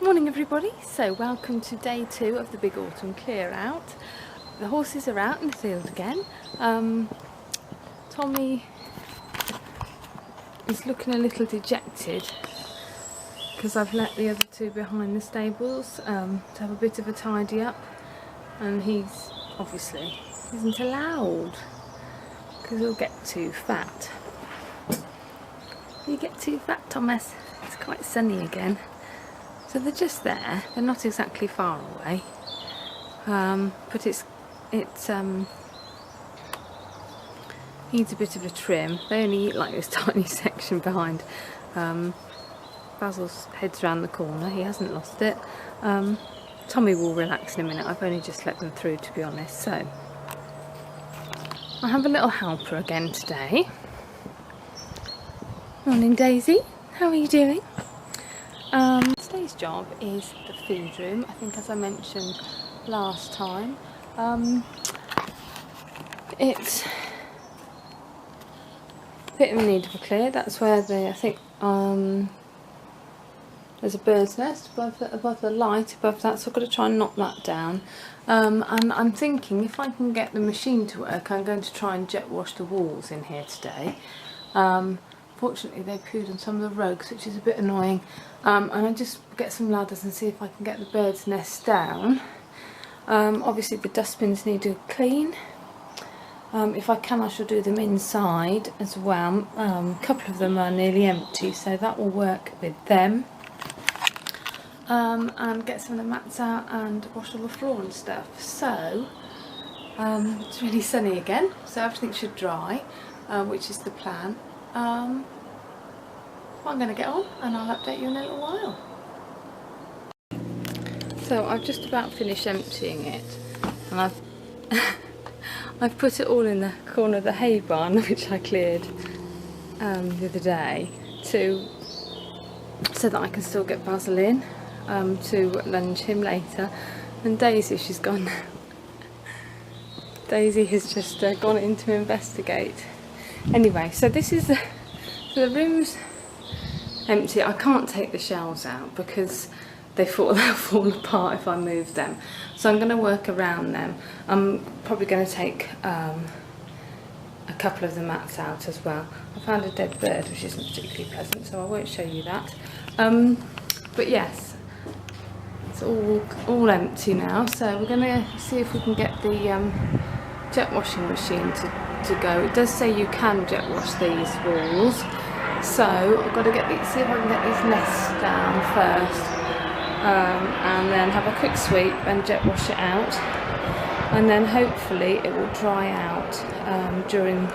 Morning everybody, so welcome to day 2 of the big autumn clear out. The horses are out in the field again. Tommy is looking a little dejected because I've let the other two behind the stables to have a bit of a tidy up, and he's obviously isn't allowed because he'll get too fat. You get too fat, Thomas. It's quite sunny again. So they're just there, they're not exactly far away, but it needs a bit of a trim. They only eat like this tiny section behind. Basil's head's round the corner, he hasn't lost it. Tommy will relax in a minute, I've only just let them through to be honest. So I have a little helper again today. Morning Daisy, how are you doing? Today's job is the feed room. I think as I mentioned last time, it's a bit in need of a clear. That's where I think there's a bird's nest above the light above that, so I've got to try and knock that down. And I'm thinking if I can get the machine to work, I'm going to try and jet wash the walls in here today. Fortunately they pooed on some of the rugs, which is a bit annoying, and I just get some ladders and see if I can get the bird's nest down. Obviously the dustbins need to clean. If I can, I shall do them inside as well. A couple of them are nearly empty, so that will work with them. And get some of the mats out and wash all the floor and stuff. So it's really sunny again, so everything should dry, which is the plan. I'm going to get on and I'll update you in a little while. So I've just about finished emptying it, and I've put it all in the corner of the hay barn which I cleared the other day so that I can still get Basil in to lunge him later. And Daisy, she's gone. Daisy has just gone in to investigate. Anyway, so this is the room's empty. I can't take the shelves out because they'll fall apart if I move them. So I'm going to work around them. I'm probably going to take a couple of the mats out as well. I found a dead bird which isn't particularly pleasant, so I won't show you that. But yes, it's all empty now. So we're going to see if we can get the jet washing machine to go. It does say you can jet wash these walls, so I've got to see if I can get these nests down first, and then have a quick sweep and jet wash it out, and then hopefully it will dry out during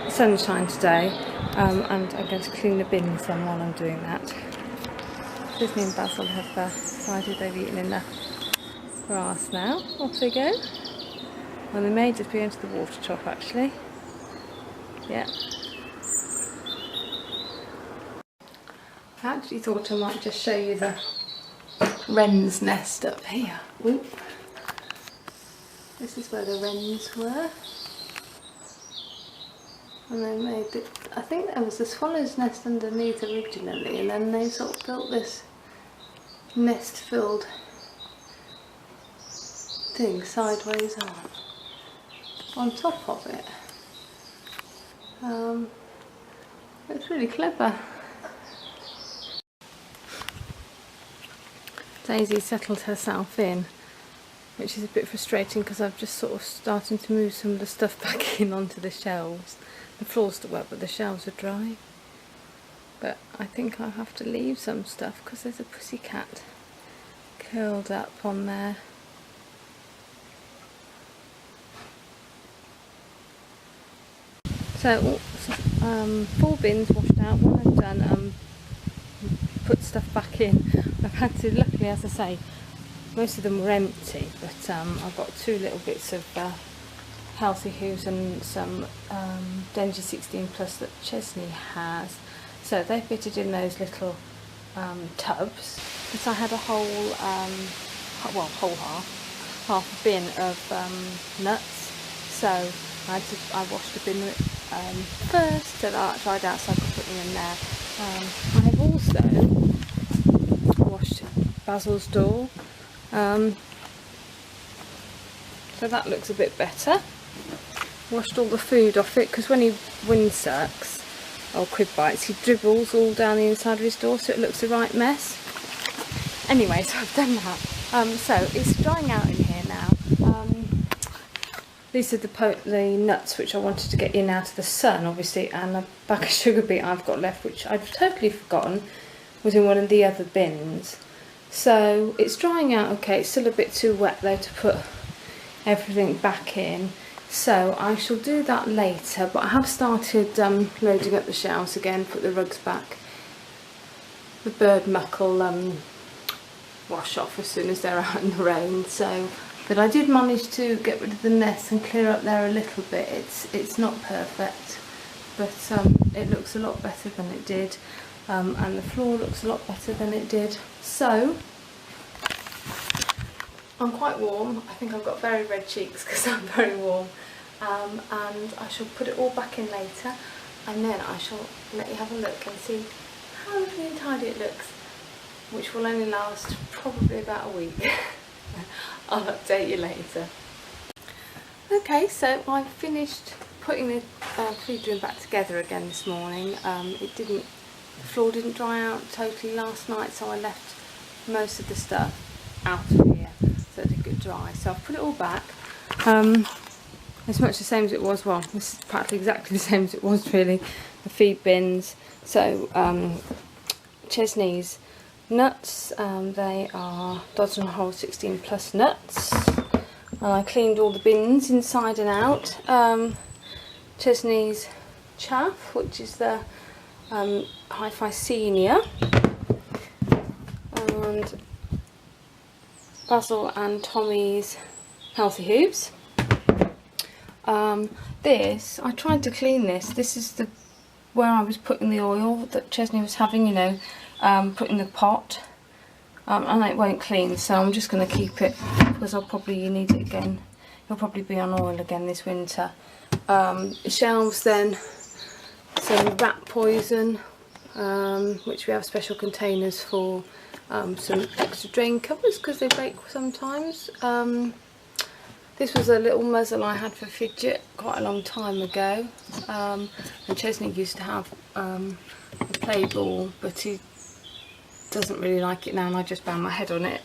sunshine today, and I'm going to clean the bins then while I'm doing that. Disney and Basil have decided they've eaten in the grass now. Off they go. And they may just be into the water trough actually. Yeah. I actually thought I might just show you the wren's nest up here. Oop. This is where the wrens were. And they made it, I think there was a swallow's nest underneath originally, and then they sort of built this nest filled thing sideways on top of it. It's really clever. Daisy settled herself in, which is a bit frustrating because I've just sort of starting to move some of the stuff back in onto the shelves. The floor's still wet but the shelves are dry. But I think I'll have to leave some stuff because there's a pussycat curled up on there. So 4 bins washed out. One I've done put stuff back in. I've had to, luckily as I say, most of them were empty, but I've got 2 little bits of Healthy Hooves and some Danger 16 Plus that Chesney has. So they fitted in those little tubs. But I had a whole, half a bin of nuts. So I washed the bin first so that dried out so I could put them in there. I have also washed Basil's door. So that looks a bit better. Washed all the food off it, because when he windsurks or crib bites, he dribbles all down the inside of his door, so it looks a right mess. Anyway, so I've done that. So it's drying out in here now. These are the nuts which I wanted to get in out of the sun, obviously, and a bag of sugar beet I've got left, which I've totally forgotten was in one of the other bins. So it's drying out okay. It's still a bit too wet though to put everything back in. So I shall do that later, but I have started loading up the shelves again, put the rugs back. The bird muck will wash off as soon as they're out in the rain. So, but I did manage to get rid of the nest and clear up there a little bit. It's not perfect, but it looks a lot better than it did, and the floor looks a lot better than it did. So I'm quite warm. I think I've got very red cheeks because I'm very warm, and I shall put it all back in later, and then I shall let you have a look and see how lovely and tidy it looks, which will only last probably about a week. I'll update you later. Okay, so I finished putting the feed room back together again this morning. The floor didn't dry out totally last night, so I left most of the stuff out of here so that it could dry. So I've put it all back. It's much the same as it was. Well, this is practically exactly the same as it was really. The feed bins. So Chesney's nuts, they are Dodson Hole 16 plus nuts, and I cleaned all the bins inside and out. Chesney's chaff, which is the Hi-Fi Senior, and Basil and Tommy's Healthy Hooves. This, I tried to clean this. This is where I was putting the oil that Chesney was having, you know, put in the pot, and it won't clean, so I'm just going to keep it because I'll probably need it again. It'll probably be on oil again this winter. Shelves then, some rat poison, which we have special containers for, some extra drain covers because they break sometimes. This was a little muzzle I had for Fidget quite a long time ago, and Chesney used to have a play ball, but he doesn't really like it now, and I just banged my head on it.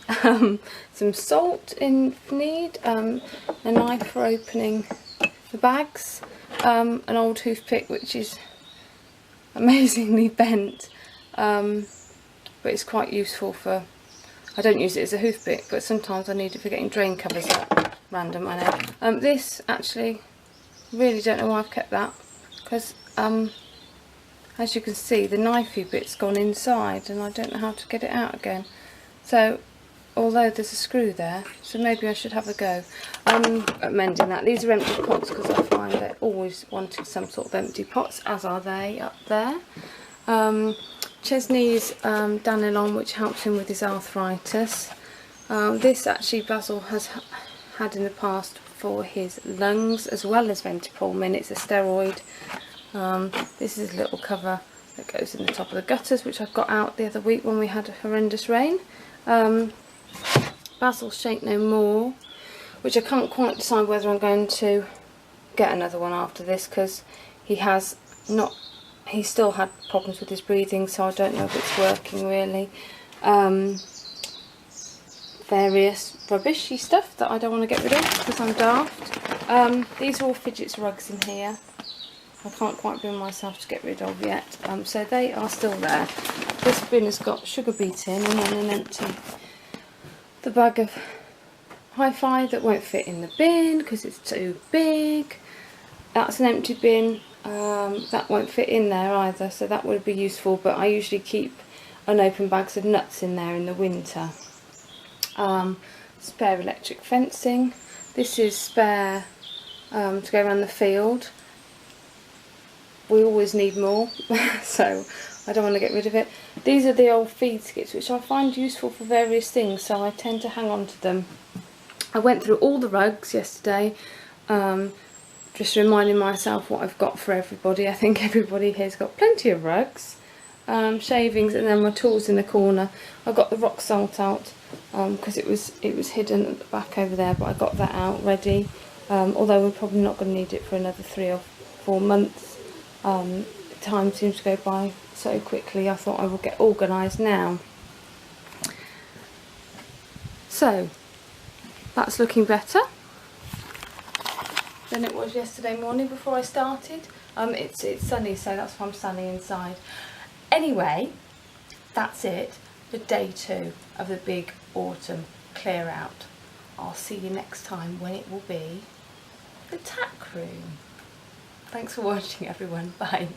Some salt in need, a knife for opening the bags, an old toothpick which is amazingly bent, but it's quite useful for, I don't use it as a toothpick, but sometimes I need it for getting drain covers up. Random, I know. This actually, really don't know why I've kept that, because as you can see the knifey bit's gone inside and I don't know how to get it out again. So although there's a screw there, so maybe I should have a go at mending that. These are empty pots because I find they always wanted some sort of empty pots, as are they up there. Chesney's Danilon, which helps him with his arthritis. This actually Basil has had in the past for his lungs as well as Ventipulmin. It's a steroid. This is a little cover that goes in the top of the gutters, which I got out the other week when we had a horrendous rain. Basil's Shake No More, which I can't quite decide whether I'm going to get another one after this, because he's still had problems with his breathing, so I don't know if it's working really. Various rubbishy stuff that I don't want to get rid of because I'm daft. These are all Fidget's rugs in here. I can't quite bring myself to get rid of yet, so they are still there. This bin has got sugar beet in, and then an empty, the bag of Hi-Fi that won't fit in the bin because it's too big. That's an empty bin, that won't fit in there either, so that would be useful, but I usually keep unopened bags of nuts in there in the winter. Spare electric fencing. This is spare to go around the field. We always need more, so I don't want to get rid of it. These are the old feed skips, which I find useful for various things, so I tend to hang on to them. I went through all the rugs yesterday, just reminding myself what I've got for everybody. I think everybody here's got plenty of rugs. shavings, and then my tools in the corner. I got the rock salt out because it was hidden at the back over there, but I got that out ready. Although we're probably not going to need it for another 3 or 4 months. Time seems to go by so quickly. I thought I would get organised now. So that's looking better than it was yesterday morning before I started. It's sunny, so that's why I'm standing inside. Anyway, that's it for day 2 of the big autumn clear out. I'll see you next time when it will be the tack room. Thanks for watching, everyone. Bye.